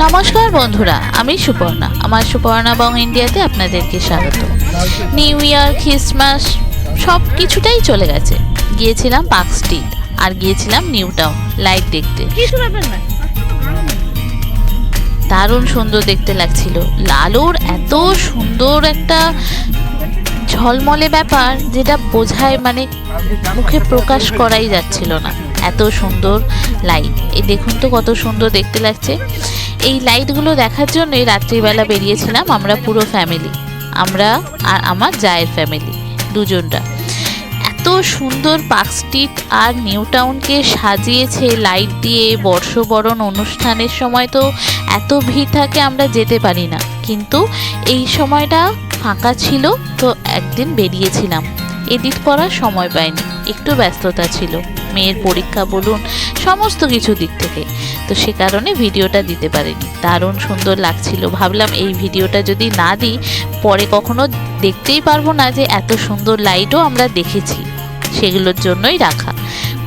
নমস্কার বন্ধুরা, আমি সুপর্ণা। আমার সুপর্ণা বং ইন্ডিয়াতে আপনাদেরকে স্বাগত। নিউ ইয়ার, ক্রিসমাস সব কিছুটাই চলে গেছে। গিয়েছিলাম পার্ক স্ট্রিট আর গিয়েছিলাম নিউ টাউন লাইট দেখতে। দারুণ সুন্দর দেখতে লাগছিল। আলোর এত সুন্দর একটা ঝলমলে ব্যাপার, যেটা বোঝায় মানে মুখে প্রকাশ করাই যাচ্ছিল না। এত সুন্দর লাইট, এই দেখুন তো কত সুন্দর দেখতে লাগছে। এই লাইটগুলো দেখার জন্যই রাত্রিবেলা বেরিয়েছিলাম আমরা পুরো ফ্যামিলি, আমরা আর আমার জায়ের ফ্যামিলি দুজনরা। এত সুন্দর পার্ক স্ট্রিট আর নিউ টাউনকে সাজিয়েছে লাইট দিয়ে। বর্ষবরণ অনুষ্ঠানের সময় তো এত ভিড় থাকে, আমরা যেতে পারি না, কিন্তু এই সময়টা ফাঁকা ছিল তো একদিন বেরিয়েছিলাম। এডিট করার সময় পাইনি, একটু ব্যস্ততা ছিল, মেয়ের পরীক্ষা বলুন সমস্ত কিছু দিক থেকে, তো সে কারণে ভিডিওটা দিতে পারিনি। দারুণ সুন্দর লাগছিল। ভাবলাম এই ভিডিওটা যদি না দিই পরে কখনো দেখতেই পারবো না যে এত সুন্দর লাইটও আমরা দেখেছি, সেগুলোর জন্যই রাখা।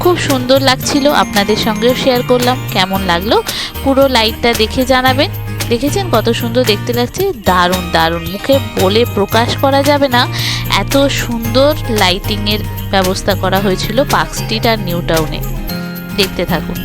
খুব সুন্দর লাগছিল, আপনাদের সঙ্গেও শেয়ার করলাম। কেমন লাগলো পুরো লাইটটা দেখে জানাবেন। দেখেছেন কত সুন্দর দেখতে লাগছে? দারুণ দারুণ, মুখে বলে প্রকাশ করা যাবে না, এত সুন্দর লাইটিংয়ের ব্যবস্থা করা হয়েছিল পার্ক স্ট্রিট আর নিউ টাউনে। দেখতে থাকুন।